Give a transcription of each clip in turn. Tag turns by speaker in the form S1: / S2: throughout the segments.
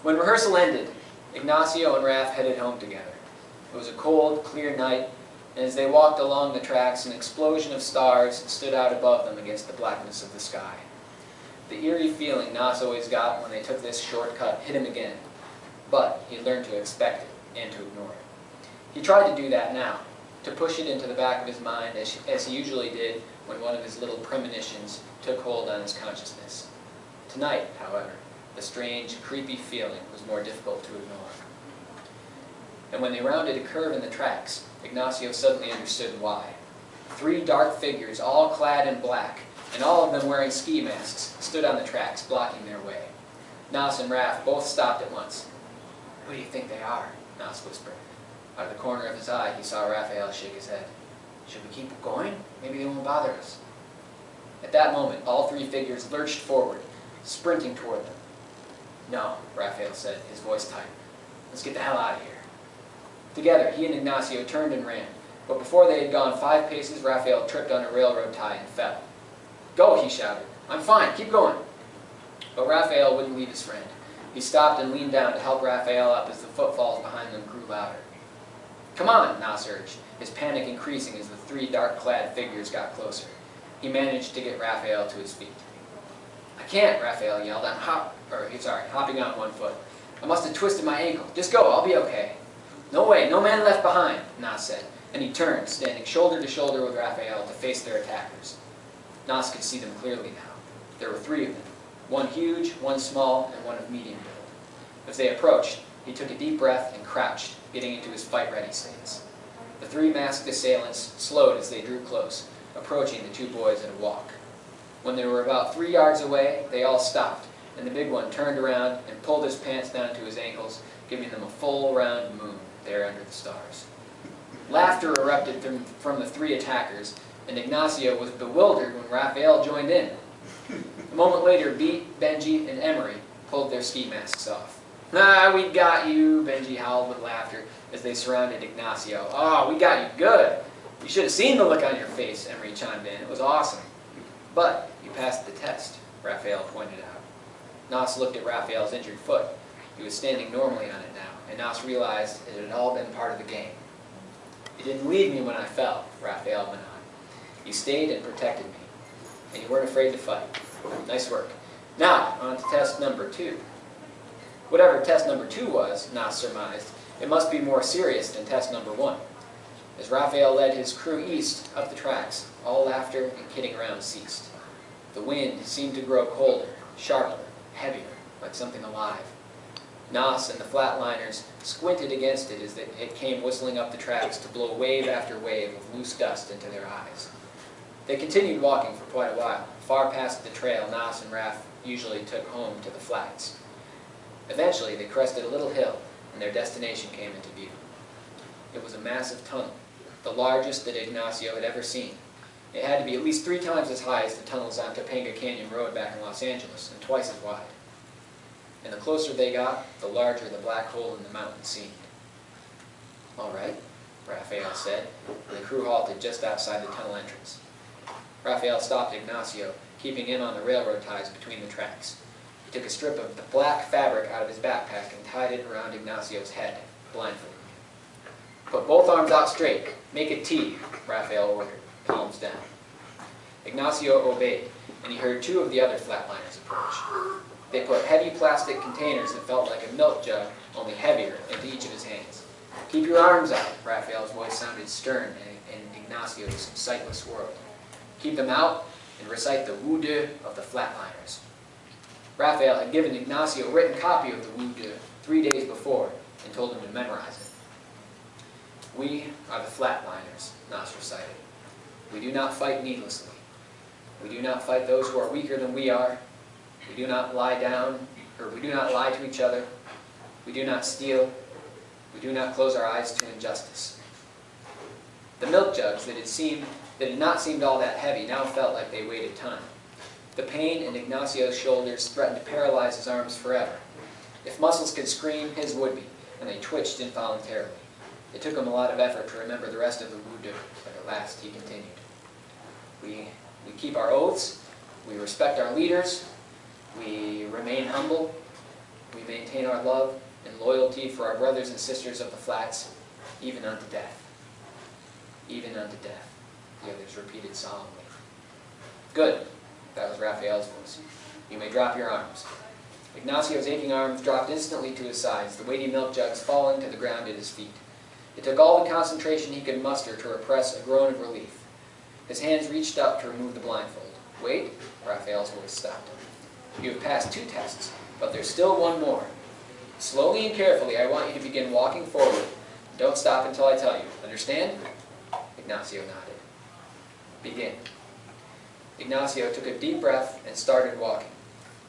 S1: When rehearsal ended, Ignacio and Raph headed home together. It was a cold, clear night, and as they walked along the tracks, an explosion of stars stood out above them against the blackness of the sky. The eerie feeling Nas always got when they took this shortcut hit him again, but he learned to expect it and to ignore it. He tried to do that now, to push it into the back of his mind as he usually did when one of his little premonitions took hold on his consciousness. Tonight, however, the strange, creepy feeling was more difficult to ignore. And when they rounded a curve in the tracks, Ignacio suddenly understood why. 3 dark figures, all clad in black, and all of them wearing ski masks, stood on the tracks, blocking their way. Nas and Raph both stopped at once. "Who do you think they are?" Nas whispered. Out of the corner of his eye, he saw Raphael shake his head. "Should we keep going? Maybe they won't bother us." At that moment, all 3 figures lurched forward, sprinting toward them. "No," Raphael said, his voice tight. "Let's get the hell out of here." Together, he and Ignacio turned and ran, but before they had gone 5 paces, Raphael tripped on a railroad tie and fell. "Go," he shouted. "I'm fine, keep going." But Raphael wouldn't leave his friend. He stopped and leaned down to help Raphael up as the footfalls behind them grew louder. "Come on," Nas urged, his panic increasing as the 3 dark-clad figures got closer. He managed to get Raphael to his feet. "I can't," Raphael yelled. "I'm hopping on 1 foot. I must have twisted my ankle. Just go, I'll be okay." "No way, no man left behind," Nas said, and he turned, standing shoulder to shoulder with Raphael to face their attackers. Nas could see them clearly now. There were 3 of them, 1 huge, 1 small, and 1 of medium build. As they approached, he took a deep breath and crouched, getting into his fight-ready stance. The 3 masked assailants slowed as they drew close, approaching the 2 boys at a walk. When they were about 3 yards away, they all stopped, and the big one turned around and pulled his pants down to his ankles, giving them a full round moon there under the stars. Laughter erupted from the 3 attackers, and Ignacio was bewildered when Raphael joined in. A moment later, Beat, Benji, and Emery pulled their ski masks off. "Ah, we got you," Benji howled with laughter as they surrounded Ignacio. "Oh, we got you good. You should have seen the look on your face," Emery chimed in. "It was awesome." "But you passed the test," Raphael pointed out. Nas looked at Raphael's injured foot. He was standing normally on it now, and Nas realized it had all been part of the game. "You didn't leave me when I fell," Raphael went on. "You stayed and protected me, and you weren't afraid to fight. Nice work. Now, on to test number 2. Whatever test number 2 was, Nas surmised, it must be more serious than test number 1. As Raphael led his crew east up the tracks, all laughter and kidding around ceased. The wind seemed to grow colder, sharper, heavier, like something alive. Nas and the flatliners squinted against it as it came whistling up the tracks to blow wave after wave of loose dust into their eyes. They continued walking for quite a while, far past the trail Nas and Raph usually took home to the flats. Eventually, they crested a little hill, and their destination came into view. It was a massive tunnel, the largest that Ignacio had ever seen. It had to be at least 3 times as high as the tunnels on Topanga Canyon Road back in Los Angeles, and twice as wide. And the closer they got, the larger the black hole in the mountain seemed. "All right," Raphael said, and the crew halted just outside the tunnel entrance. Raphael stopped Ignacio, keeping him on the railroad ties between the tracks. He took a strip of the black fabric out of his backpack and tied it around Ignacio's head, blindfolded him. "Put both arms out straight. Make a T," Raphael ordered, palms down. Ignacio obeyed, and he heard 2 of the other flatliners approach. They put heavy plastic containers that felt like a milk jug, only heavier, into each of his hands. "Keep your arms out," Raphael's voice sounded stern in Ignacio's sightless world. "Keep them out and recite the Wu-De of the flatliners." Raphael had given Ignacio a written copy of the Wu-De 3 days before and told him to memorize it. "We are the flatliners," Nas recited. "We do not fight needlessly. We do not fight those who are weaker than we are. We do not lie to each other. We do not steal. We do not close our eyes to injustice." The milk jugs that had not seemed all that heavy now felt like they weighed a ton. The pain in Ignacio's shoulders threatened to paralyze his arms forever. If muscles could scream, his would be, and they twitched involuntarily. It took him a lot of effort to remember the rest of the Wu-De, but at last he continued. We keep our oaths. We respect our leaders. We remain humble. We maintain our love and loyalty for our brothers and sisters of the flats, even unto death. Even unto death, the others repeated solemnly. Good. That was Raphael's voice. You may drop your arms. Ignacio's aching arms dropped instantly to his sides, the weighty milk jugs falling to the ground at his feet. It took all the concentration he could muster to repress a groan of relief. His hands reached up to remove the blindfold. Wait, Raphael's voice stopped him. You have passed 2 tests, but there's still one more. Slowly and carefully, I want you to begin walking forward. Don't stop until I tell you. Understand? Ignacio nodded. Begin. Ignacio took a deep breath and started walking.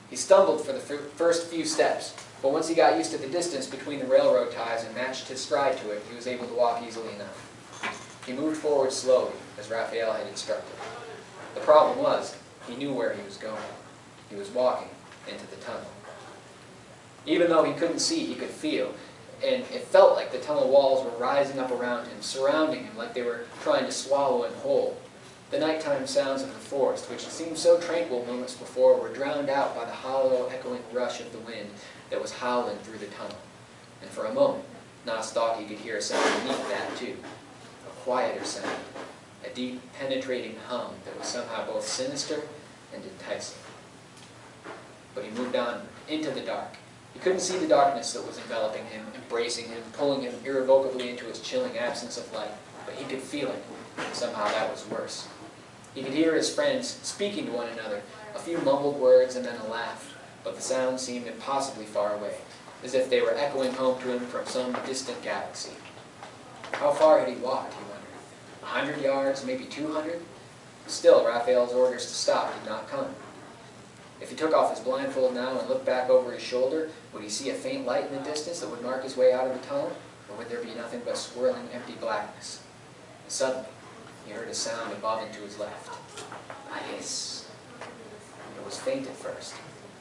S1: He stumbled for the first few steps, but once he got used to the distance between the railroad ties and matched his stride to it, he was able to walk easily enough. He moved forward slowly, as Raphael had instructed. The problem was, he knew where he was going. He was walking into the tunnel. Even though he couldn't see, he could feel, and it felt like the tunnel walls were rising up around him, surrounding him like they were trying to swallow him whole. The nighttime sounds of the forest, which had seemed so tranquil moments before, were drowned out by the hollow, echoing rush of the wind that was howling through the tunnel. And for a moment, Nas thought he could hear a sound beneath that, too. A quieter sound. A deep, penetrating hum that was somehow both sinister and enticing. But he moved on into the dark. He couldn't see the darkness that was enveloping him, embracing him, pulling him irrevocably into its chilling absence of light. But he could feel it, and somehow that was worse. He could hear his friends speaking to one another, a few mumbled words and then a laugh, but the sound seemed impossibly far away, as if they were echoing home to him from some distant galaxy. How far had he walked, he wondered? 100 yards, maybe 200? Still, Raphael's orders to stop did not come. If he took off his blindfold now and looked back over his shoulder, would he see a faint light in the distance that would mark his way out of the tunnel? Or would there be nothing but swirling, empty blackness? And suddenly, he heard a sound above and to his left. A hiss. It was faint at first.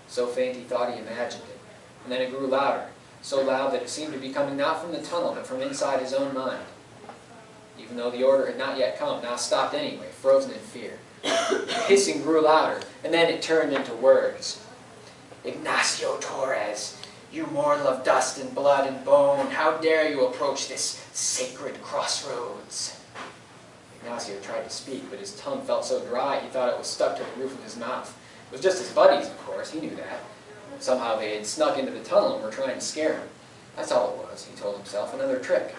S1: So faint he thought he imagined it. And then it grew louder, so loud that it seemed to be coming not from the tunnel, but from inside his own mind. Even though the order had not yet come, now stopped anyway, frozen in fear. The hissing grew louder, and then it turned into words. Ignacio Torres, you mortal of dust and blood and bone, how dare you approach this sacred crossroads? Ignacio tried to speak, but his tongue felt so dry he thought it was stuck to the roof of his mouth. It was just his buddies, of course, he knew that. Somehow they had snuck into the tunnel and were trying to scare him. That's all it was, he told himself, another trick.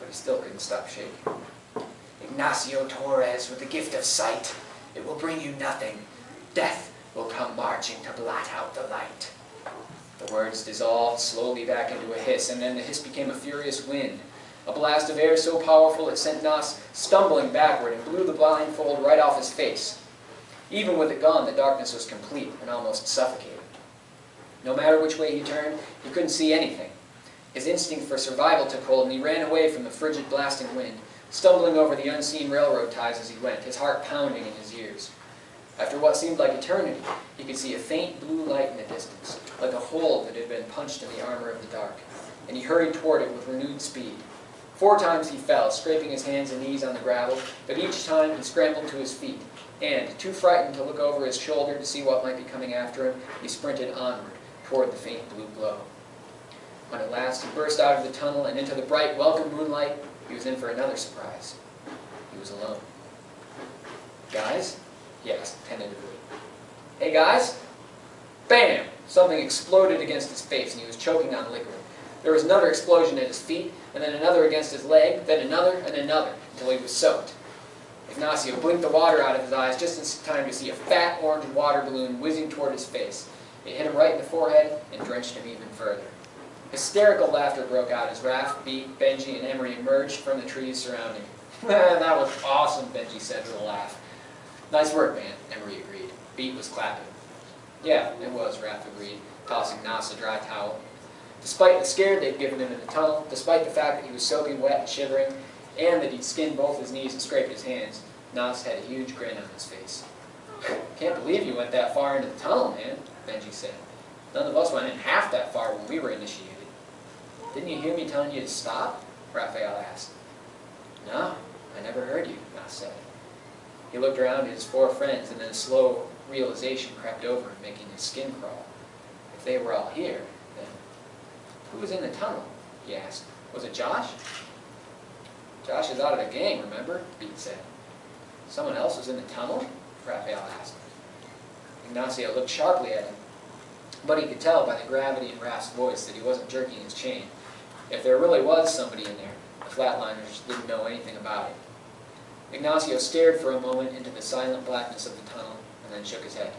S1: But he still couldn't stop shaking. Ignacio Torres with the gift of sight. It will bring you nothing. Death will come marching to blot out the light. The words dissolved slowly back into a hiss, and then the hiss became a furious wind. A blast of air so powerful it sent Nas stumbling backward and blew the blindfold right off his face. Even with it gone, the darkness was complete and almost suffocating. No matter which way he turned, he couldn't see anything. His instinct for survival took hold, and he ran away from the frigid, blasting wind, stumbling over the unseen railroad ties as he went, his heart pounding in his ears. After what seemed like eternity, he could see a faint blue light in the distance, like a hole that had been punched in the armor of the dark, and he hurried toward it with renewed speed. 4 times he fell, scraping his hands and knees on the gravel, but each time he scrambled to his feet, and, too frightened to look over his shoulder to see what might be coming after him, he sprinted onward toward the faint blue glow. When at last he burst out of the tunnel and into the bright, welcome moonlight, he was in for another surprise. He was alone. Guys? He asked tentatively. Hey guys? Bam! Something exploded against his face and he was choking on liquid. There was another explosion at his feet, and then another against his leg, then another and another, until he was soaked. Ignacio blinked the water out of his eyes just in time to see a fat orange water balloon whizzing toward his face. It hit him right in the forehead and drenched him even further. Hysterical laughter broke out as Raph, Beat, Benji, and Emery emerged from the trees surrounding him. That was awesome, Benji said with a laugh. Nice work, man, Emery agreed. Beat was clapping. Yeah, it was, Raph agreed, tossing Nas a dry towel. Despite the scare they'd given him in the tunnel, despite the fact that he was soaking wet and shivering, and that he'd skinned both his knees and scraped his hands, Nas had a huge grin on his face. Can't believe you went that far into the tunnel, man, Benji said. None of us went in half that far when we were initiated. Didn't you hear me telling you to stop? Raphael asked. No, I never heard you, Nas said. He looked around at his 4 friends, and then a slow realization crept over him, making his skin crawl. If they were all here, then Who was in the tunnel? He asked. Was it Josh? Josh is out of the gang, remember? Pete said. Someone else was in the tunnel? Raphael asked. Ignacio looked sharply at him, but he could tell by the gravity in Raph's voice that he wasn't jerking his chain. If there really was somebody in there, the Flatliners didn't know anything about it. Ignacio stared for a moment into the silent blackness of the tunnel and then shook his head.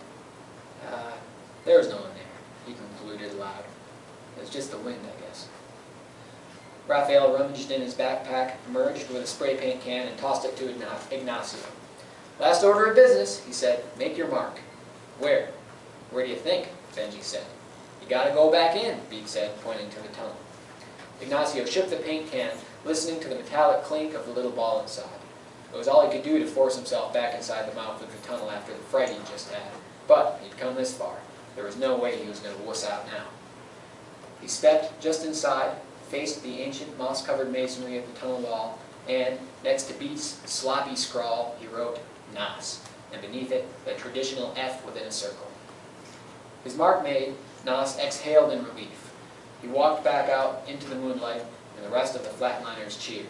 S1: There was no one there, he concluded aloud. It was just the wind, I guess. Raphael rummaged in his backpack, emerged with a spray paint can, and tossed it to Ignacio. Last order of business, he said. Make your mark. Where? Where do you think? Benji said. You gotta go back in, Pete said, pointing to the tunnel. Ignacio shook the paint can, listening to the metallic clink of the little ball inside. It was all he could do to force himself back inside the mouth of the tunnel after the fright he'd just had. But he'd come this far. There was no way he was going to wuss out now. He stepped just inside, faced the ancient moss-covered masonry of the tunnel wall, and, next to Beat's sloppy scrawl, he wrote Nas, and beneath it, the traditional F within a circle. His mark made, Nas exhaled in relief. He walked back out into the moonlight, and the rest of the Flatliners cheered.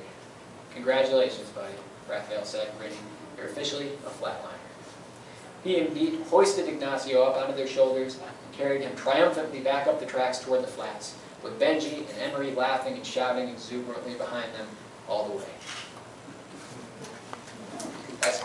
S1: Congratulations, buddy, Raphael said, grinning. You're officially a Flatliner. He and Beat hoisted Ignacio up onto their shoulders and carried him triumphantly back up the tracks toward the flats, with Benji and Emery laughing and shouting exuberantly behind them all the way. That's